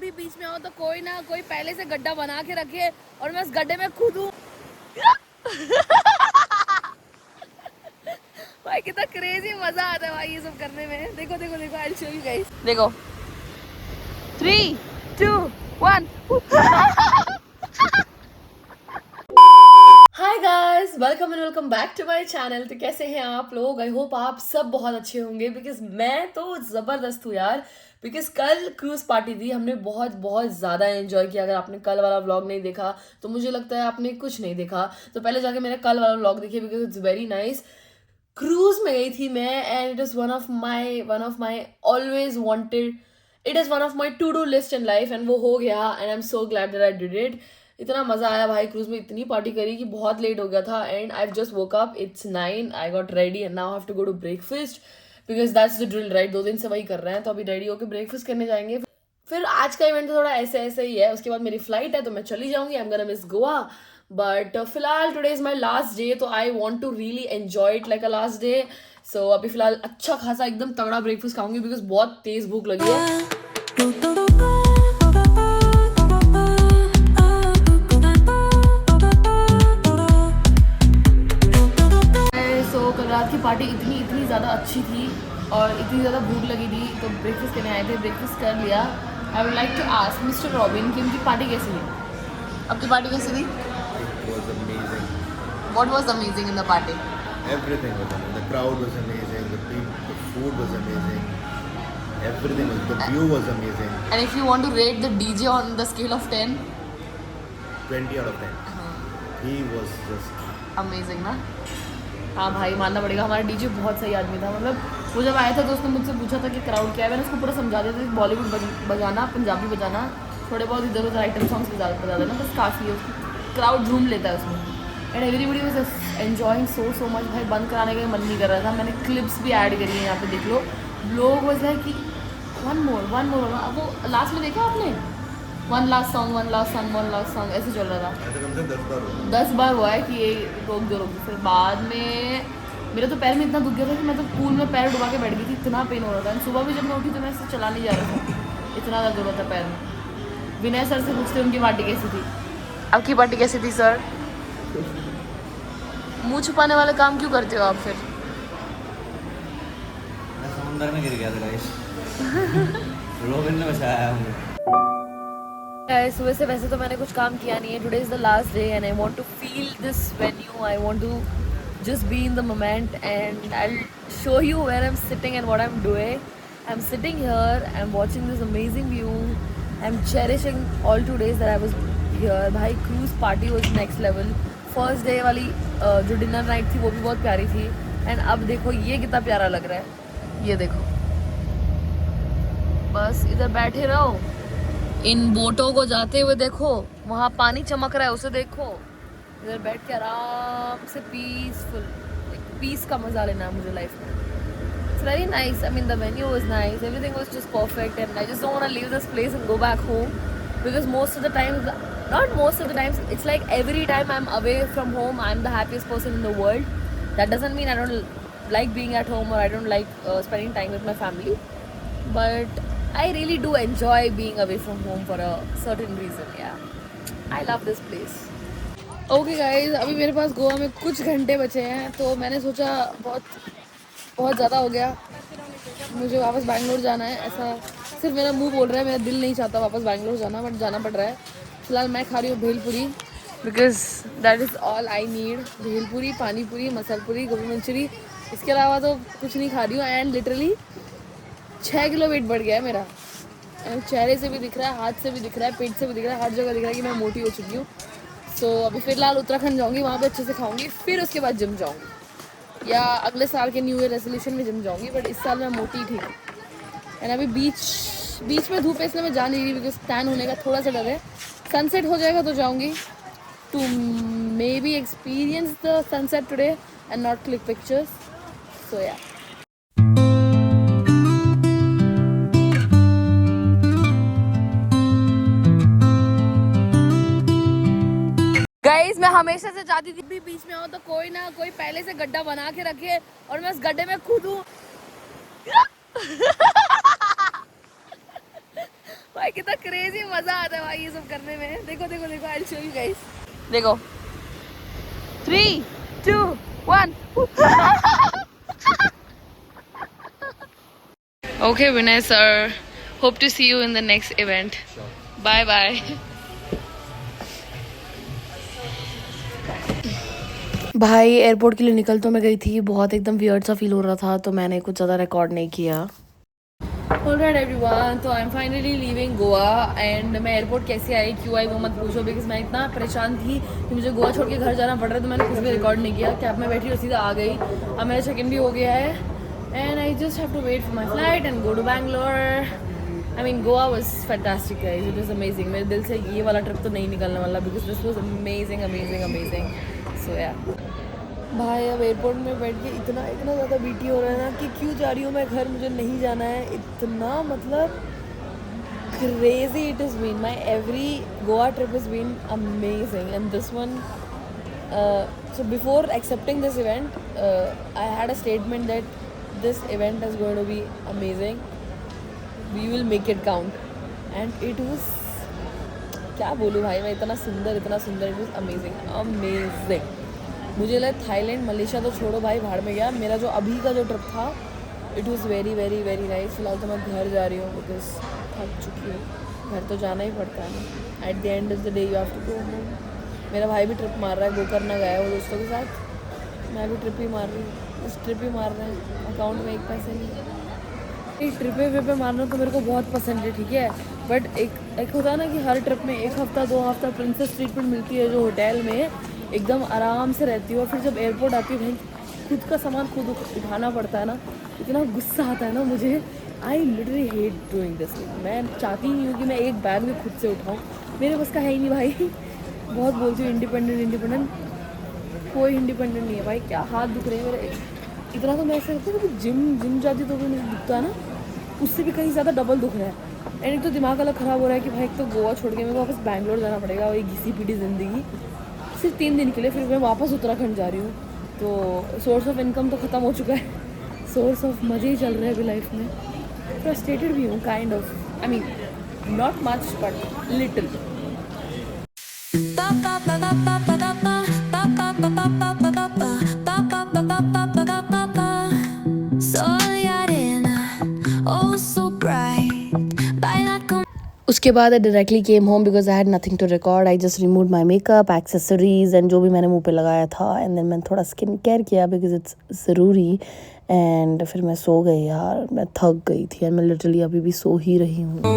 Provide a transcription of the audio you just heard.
भी बीच में हो तो कोई ना कोई पहले से गड्ढा बना के रखे और मैं उस गड्ढे में कूदूं। भाई कितना क्रेजी मजा आता है भाई ये सब करने में। देखो देखो देखो, I will show you guys. देखो 3 2 1। Hi guys, welcome and welcome back to my channel. तो कैसे हैं आप लोग? आई होप आप सब बहुत अच्छे होंगे बिकॉज मैं तो जबरदस्त हूँ यार। बिकॉज कल क्रूज पार्टी थी, हमने बहुत बहुत ज़्यादा एंजॉय किया। अगर आपने कल वाला व्लॉग नहीं देखा तो मुझे लगता है आपने कुछ नहीं देखा। तो पहले जाके मेरा कल वाला व्लॉग देखिए because it's very nice. Cruise में गई थी मैं and it is one of my always wanted, it is one of my to do list in life and वो हो गया and I am so glad that I did it. इतना मजा आया भाई, क्रूज में इतनी पार्टी करी कि बहुत लेट हो गया था and I just woke up, it's 9, I got ready and now have to go to breakfast because that's the drill right. 2 दिन से वही कर रहे हैं तो अभी रेडी होकर ब्रेकफास्ट करने जाएंगे। फिर आज का इवेंट तो थोड़ा ऐसे ऐसे ही है, उसके बाद मेरी फ्लाइट है तो मैं चली जाऊंगी। I am gonna miss Goa but फिलहाल today is my last day तो I want to really enjoy it like a last day. So अभी फिलहाल अच्छा खासा एकदम तगड़ा ब्रेकफास्ट खाऊंगी बिकॉज बहुत तेज भूख लगी है। कल रात की पार्टी इतनी ज़्यादा अच्छी थी और इतनी ज़्यादा भूख लगी थी तो ब्रेकफास्ट करने आए थे, ब्रेकफास्ट कर लिया। I would like to ask mister Robin कि उनकी पार्टी कैसी थी? आपकी पार्टी कैसी थी? What was amazing in the party? Everything was amazing. The crowd was amazing. The food was amazing. Everything was. The view was amazing. And if you want to rate the DJ on the scale of 10? 20 out of 10. He was just amazing ना? हाँ भाई मानना पड़ेगा, हमारा DJ बहुत सही आदमी था। मतलब वो जब आया था तो उसने मुझसे पूछा था कि क्राउड क्या है, मैंने उसको पूरा समझा दिया था। बॉलीवुड बजाना, पंजाबी बजाना, थोड़े बहुत इधर उधर आइटम सॉन्ग्स बजा देना, बस काफ़ी है। क्राउड झूम लेता है उसमें and everybody was enjoying so much. भाई बंद कराने का मन नहीं कर रहा था। मैंने क्लिप्स भी ऐड करी है यहाँ पे, देख लो। लोग वाज लाइक कि वन मोर। वो लास्ट में देखा आपने? वन लास्ट सॉन्ग ऐसे चल रहा था। ऐसे कम से 10 बार हुआ। 10 बार हुआ है कि ये रोक दो। फिर बाद में मेरा तो पैर में इतना दुख गया था कि मैं तो पूल में पैर डुबा के बैठ गई थी, इतना पेन हो रहा था। सुबह भी जब मैं उठी तो मैं इसे चला नहीं जा रहा था, इतना दर्द हो रहा था पैर में। विनय सर से पूछते उनकी पार्टी कैसी थी। आपकी पार्टी कैसी थी सर? मुंह छुपाने वाले काम क्यों करते हो आप फिर? मैं समुंदर में गिर गया था गाइस। रोबिन ने बचाया मुझे। सुबह से वैसे तो मैंने कुछ काम किया नहीं है। Today is the last day and I want to feel this venue. I want to just be in the moment and I'll show you where I'm sitting and what I'm doing. I'm sitting here, I'm watching this amazing view. I'm cherishing all 2 days that I was here. भाई cruise party was next level. First day वाली जो dinner night थी वो भी बहुत प्यारी थी and अब देखो ये कितना प्यारा लग रहा है। ये देखो, बस इधर बैठे रहो, इन बोटों को जाते हुए देखो, वहाँ पानी चमक रहा है उसे देखो, इधर बैठ के आराम से पीस का मजा लेना है मुझे लाइफ में। It's very nice. I mean the venue was nice, everything was just perfect and I just don't want to leave this place and go back home because most of the times, not most of the times, it's like every time I am away from home I am the happiest person in the world. That doesn't mean I don't like being at home और I don't like spending time with my family, but I really do enjoy being away from home for a certain reason. Yeah, I love this place. Okay guys, अभी मेरे पास गोवा में कुछ घंटे बचे हैं तो मैंने सोचा बहुत ज़्यादा हो गया, मुझे वापस बैंगलोर जाना है। ऐसा सिर्फ मेरा मुंह बोल रहा है, मेरा दिल नहीं चाहता वापस बैंगलोर जाना, बट जाना पड़ रहा है। फिलहाल मैं खा रही हूँ bhelpuri because that is all I need. Bhelpuri, panipuri, masalpuri, गोभी मंचूरी, इसके अलावा तो कुछ नहीं खा रही हूँ। एंड लिटरली 6 किलो वेट बढ़ गया है मेरा। चेहरे से भी दिख रहा है, हाथ से भी दिख रहा है, पेट से भी दिख रहा है, हर जगह दिख रहा है कि मैं मोटी हो चुकी हूँ। सो अभी फिलहाल उत्तराखंड जाऊँगी, वहाँ पे अच्छे से खाऊंगी, फिर उसके बाद जिम जाऊँगी या अगले साल के न्यू ईयर रेजोल्यूशन में जिम जाऊँगी, बट इस साल मैं मोटी ठीक हूँ। एंड अभी बीच में धूप है इसलिए मैं जा नहीं रही बिकॉज टैन होने का थोड़ा सा डर है। सनसेट हो जाएगा तो जाऊँगी to maybe experience the sunset today and not click pictures. So yeah guys, मैं हमेशा से चाहती थी भी बीच में हो तो कोई ना कोई पहले से गड्ढा बना के रखे और मैं उस गड्ढे में कूदूं। भाई कितना क्रेजी मजा आता है भाई ये सब करने में। देखो देखो देखो, I will show you guys. देखो 3 2 1 Okay Vinay sir, hope to see you in the next event. Bye bye. भाई एयरपोर्ट के लिए निकल तो मैं गई थी, बहुत एकदम वियर्ड सा फील हो रहा था तो मैंने कुछ ज़्यादा रिकॉर्ड नहीं किया। Alright everyone, तो I am finally leaving Goa and मैं एयरपोर्ट कैसे आई क्यों आई वो मत पूछो, बिकॉज मैं इतना परेशान थी कि मुझे गोवा छोड़ के घर जाना पड़ रहा है, तो मैंने कुछ भी रिकॉर्ड नहीं किया। कैब में बैठी और सीधा आ गई। अब मेरा चेक इन भी हो गया है and I just have to wait for my flight and go to Bangalore. I mean Goa was fantastic guys, it was amazing. मेरे दिल से ये वाला ट्रिप तो नहीं निकलने वाला because this was amazing amazing amazing. So yeah भाई अब एयरपोर्ट में बैठ के इतना ज़्यादा बीटी हो रहा है ना कि क्यों जा रही हूँ मैं घर, मुझे नहीं जाना है। इतना मतलब crazy it is been, my every Goa trip is been amazing and this one. So before excepting this event I had a statement that this event is going to be amazing, we will make it count and it was, क्या बोलूँ भाई मैं, इतना सुंदर it was amazing amazing. मुझे लगा Thailand Malaysia तो छोड़ो भाई, भाड़ में गया। मेरा जो अभी का जो ट्रिप था it was very very very nice. फिलहाल तो मैं घर जा रही हूँ बिकॉज थक चुकी हूँ, घर तो जाना ही पड़ता है ना। At the end of the day you have to go home. मेरा भाई भी ट्रिप मार रहा है, वो करना गया है वो दोस्तों के साथ, मैं भी ट्रिप ही मार रही हूँ, उस ट्रिप ही मार रहे हैं। अकाउंट में एक पैसे नहीं है। एक ट्रिपे मारना तो मेरे को बहुत पसंद है, ठीक है, बट एक होता है ना कि हर ट्रिप में 1 हफ्ता 2 हफ्ता प्रिंसेस ट्रीटमेंट मिलती है जो होटल में एकदम आराम से रहती है, और फिर जब एयरपोर्ट आती है भाई खुद का सामान खुद उठाना पड़ता है ना, इतना गुस्सा आता है ना मुझे। I literally hate doing this. मैं चाहती नहीं हूँ कि मैं एक बैग भी खुद से उठाऊँ, मेरे बस का है ही नहीं भाई। बहुत बोलती हूँ इंडिपेंडेंट, कोई इंडिपेंडेंट नहीं है भाई। क्या हाथ दुख रहे हैं मेरे, इतना तो मैं ऐसे लगता है कि जिम जाती तो भी मुझे दुखता है ना, उससे भी कहीं ज़्यादा डबल दुख रहा है। एंड एक तो दिमाग अलग ख़राब हो रहा है कि भाई एक तो गोवा छोड़ के मेरे को वापस बैंगलोर जाना पड़ेगा, वही घिसी पीटी ज़िंदगी सिर्फ 3 दिन के लिए, फिर मैं वापस उत्तराखंड जा रही हूँ। तो सोर्स ऑफ इनकम तो ख़त्म हो चुका है, सोर्स ऑफ मज़े ही चल रहे हैं अभी लाइफ में। फ्रस्ट्रेटेड भी हूँ kind of, I mean not much but little. उसके बाद I directly came home because I had nothing to record. I just remove my makeup accessories and जो भी मैंने मुंह पे लगाया था, एंड देन मैंने थोड़ा स्किन केयर किया बिकॉज इट्स ज़रूरी। एंड फिर मैं सो गई यार, मैं थक गई थी एंड मैं लिटरली अभी भी सो ही रही हूँ।